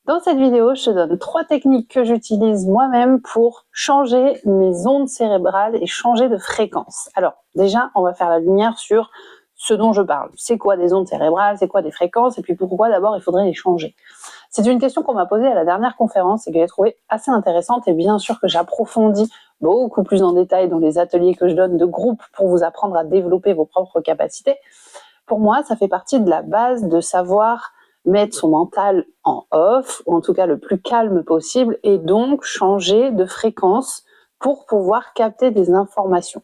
Dans cette vidéo, je te donne 3 techniques que j'utilise moi-même pour changer mes ondes cérébrales et changer de fréquence. Alors déjà, on va faire la lumière sur ce dont je parle. C'est quoi des ondes cérébrales, c'est quoi des fréquences, et puis pourquoi d'abord il faudrait les changer. C'est une question qu'on m'a posée à la dernière conférence et que j'ai trouvée assez intéressante, et bien sûr que j'approfondis beaucoup plus en détail dans les ateliers que je donne de groupe pour vous apprendre à développer vos propres capacités. Pour moi, ça fait partie de la base de savoir mettre son mental en off, ou en tout cas le plus calme possible, et donc changer de fréquence pour pouvoir capter des informations.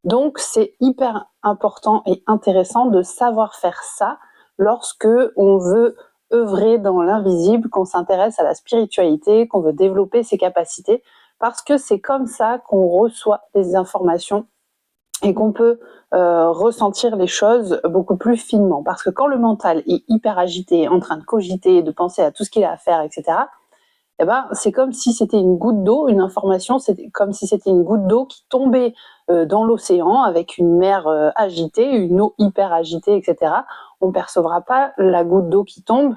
Donc c'est hyper important et intéressant de savoir faire ça lorsque on veut œuvrer dans l'invisible, qu'on s'intéresse à la spiritualité, qu'on veut développer ses capacités, parce que c'est comme ça qu'on reçoit des informations et qu'on peut ressentir les choses beaucoup plus finement. Parce que quand le mental est hyper agité, en train de cogiter, de penser à tout ce qu'il a à faire, etc., eh ben, c'est comme si c'était une goutte d'eau, une information, c'est comme si c'était une goutte d'eau qui tombait dans l'océan avec une mer agitée, une eau hyper agitée, etc. On ne percevra pas la goutte d'eau qui tombe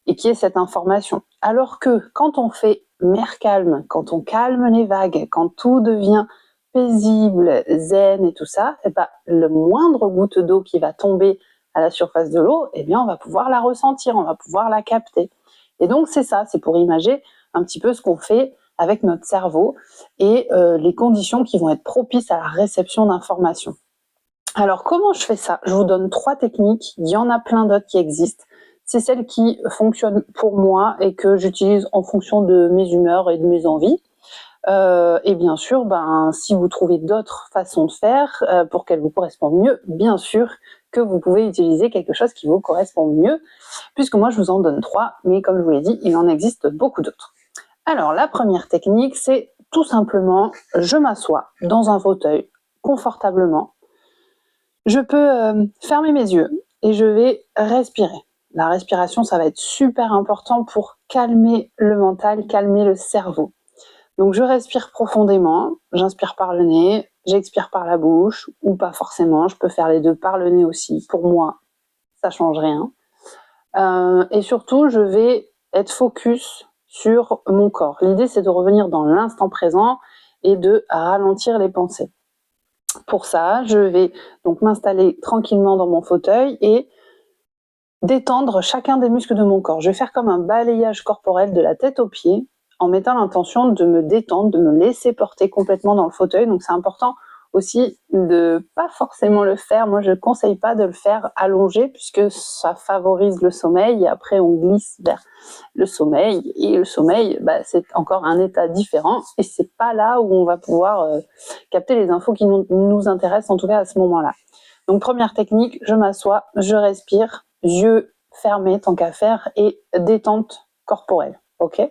et qui est cette information. Alors que quand on fait mer calme, quand on calme les vagues, quand tout devient paisible, zen et tout ça, et ben, le moindre goutte d'eau qui va tomber à la surface de l'eau, eh bien, on va pouvoir la ressentir, on va pouvoir la capter. Et donc, c'est ça, c'est pour imager un petit peu ce qu'on fait avec notre cerveau et les conditions qui vont être propices à la réception d'informations. Alors, comment je fais ça? Je vous donne 3 techniques, il y en a plein d'autres qui existent. C'est celle qui fonctionne pour moi et que j'utilise en fonction de mes humeurs et de mes envies. Et bien sûr, si vous trouvez d'autres façons de faire pour qu'elles vous correspondent mieux, bien sûr que vous pouvez utiliser quelque chose qui vous correspond mieux, puisque moi je vous en donne 3, mais comme je vous l'ai dit, il en existe beaucoup d'autres. Alors la première technique, c'est tout simplement, je m'assois dans un fauteuil confortablement, je peux fermer mes yeux et je vais respirer. La respiration, ça va être super important pour calmer le mental, calmer le cerveau. Donc je respire profondément, j'inspire par le nez, j'expire par la bouche, ou pas forcément, je peux faire les deux par le nez aussi. Pour moi, ça change rien. Et surtout, je vais être focus sur mon corps. L'idée, c'est de revenir dans l'instant présent et de ralentir les pensées. Pour ça, je vais donc m'installer tranquillement dans mon fauteuil et détendre chacun des muscles de mon corps. Je vais faire comme un balayage corporel de la tête aux pieds, en mettant l'intention de me détendre, de me laisser porter complètement dans le fauteuil. Donc c'est important aussi de pas forcément le faire. Moi, je ne conseille pas de le faire allongé puisque ça favorise le sommeil et après on glisse vers le sommeil. Et le sommeil, c'est encore un état différent et c'est pas là où on va pouvoir capter les infos qui nous intéressent, en tout cas à ce moment-là. Donc première technique, je m'assois, je respire, yeux fermés tant qu'à faire et détente corporelle. Ok ?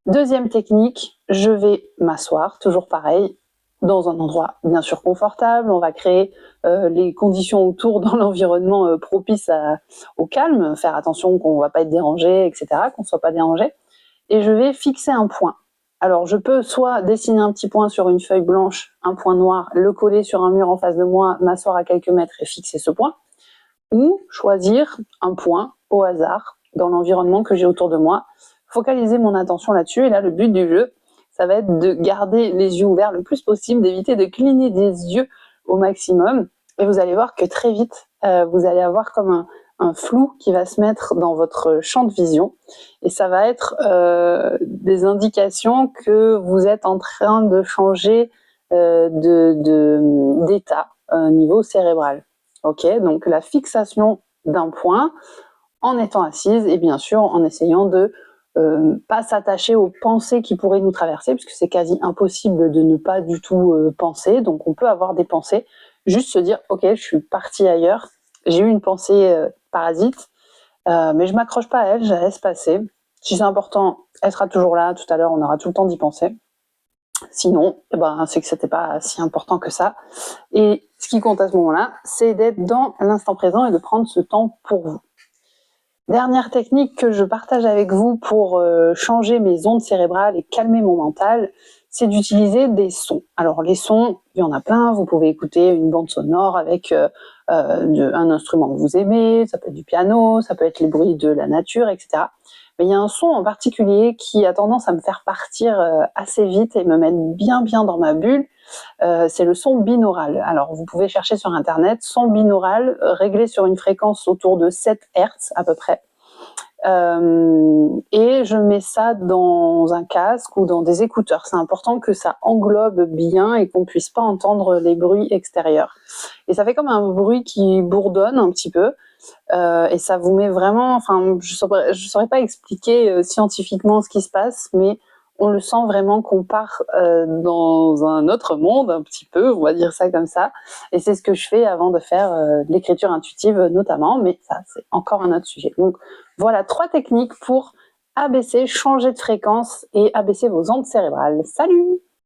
Deuxième technique, je vais m'asseoir, toujours pareil, dans un endroit bien sûr confortable. On va créer les conditions autour dans l'environnement propice au calme, faire attention qu'on ne va pas être dérangé, etc., qu'on ne soit pas dérangé. Et je vais fixer un point. Alors je peux soit dessiner un petit point sur une feuille blanche, un point noir, le coller sur un mur en face de moi, m'asseoir à quelques mètres et fixer ce point, ou choisir un point au hasard dans l'environnement que j'ai autour de moi, focaliser mon attention là-dessus. Et là, le but du jeu, ça va être de garder les yeux ouverts le plus possible, d'éviter de cligner des yeux au maximum. Et vous allez voir que très vite, vous allez avoir comme un flou qui va se mettre dans votre champ de vision. Et ça va être des indications que vous êtes en train de changer d'état au niveau cérébral. Ok, donc la fixation d'un point en étant assise et bien sûr en essayant de pas s'attacher aux pensées qui pourraient nous traverser, puisque c'est quasi impossible de ne pas du tout penser. Donc on peut avoir des pensées, juste se dire ok, je suis partie ailleurs, j'ai eu une pensée parasite, mais je m'accroche pas à elle, je la laisse passer. Si c'est important, elle sera toujours là. Tout à l'heure, on aura tout le temps d'y penser. Sinon, c'est que c'était pas si important que ça. Et ce qui compte à ce moment-là, c'est d'être dans l'instant présent et de prendre ce temps pour vous. Dernière technique que je partage avec vous pour changer mes ondes cérébrales et calmer mon mental, c'est d'utiliser des sons. Alors les sons, il y en a plein, vous pouvez écouter une bande sonore avec un instrument que vous aimez, ça peut être du piano, ça peut être les bruits de la nature, etc. Mais il y a un son en particulier qui a tendance à me faire partir assez vite et me mettre bien dans ma bulle. C'est le son binaural. Alors vous pouvez chercher sur internet son binaural réglé sur une fréquence autour de 7 Hz à peu près. Et je mets ça dans un casque ou dans des écouteurs. C'est important que ça englobe bien et qu'on puisse pas entendre les bruits extérieurs. Et ça fait comme un bruit qui bourdonne un petit peu. Et ça vous met vraiment, enfin, je saurais pas expliquer scientifiquement ce qui se passe, mais on le sent vraiment qu'on part dans un autre monde un petit peu, on va dire ça comme ça. Et c'est ce que je fais avant de faire de l'écriture intuitive notamment, mais ça c'est encore un autre sujet. Donc voilà 3 techniques pour abaisser, changer de fréquence et abaisser vos ondes cérébrales. Salut!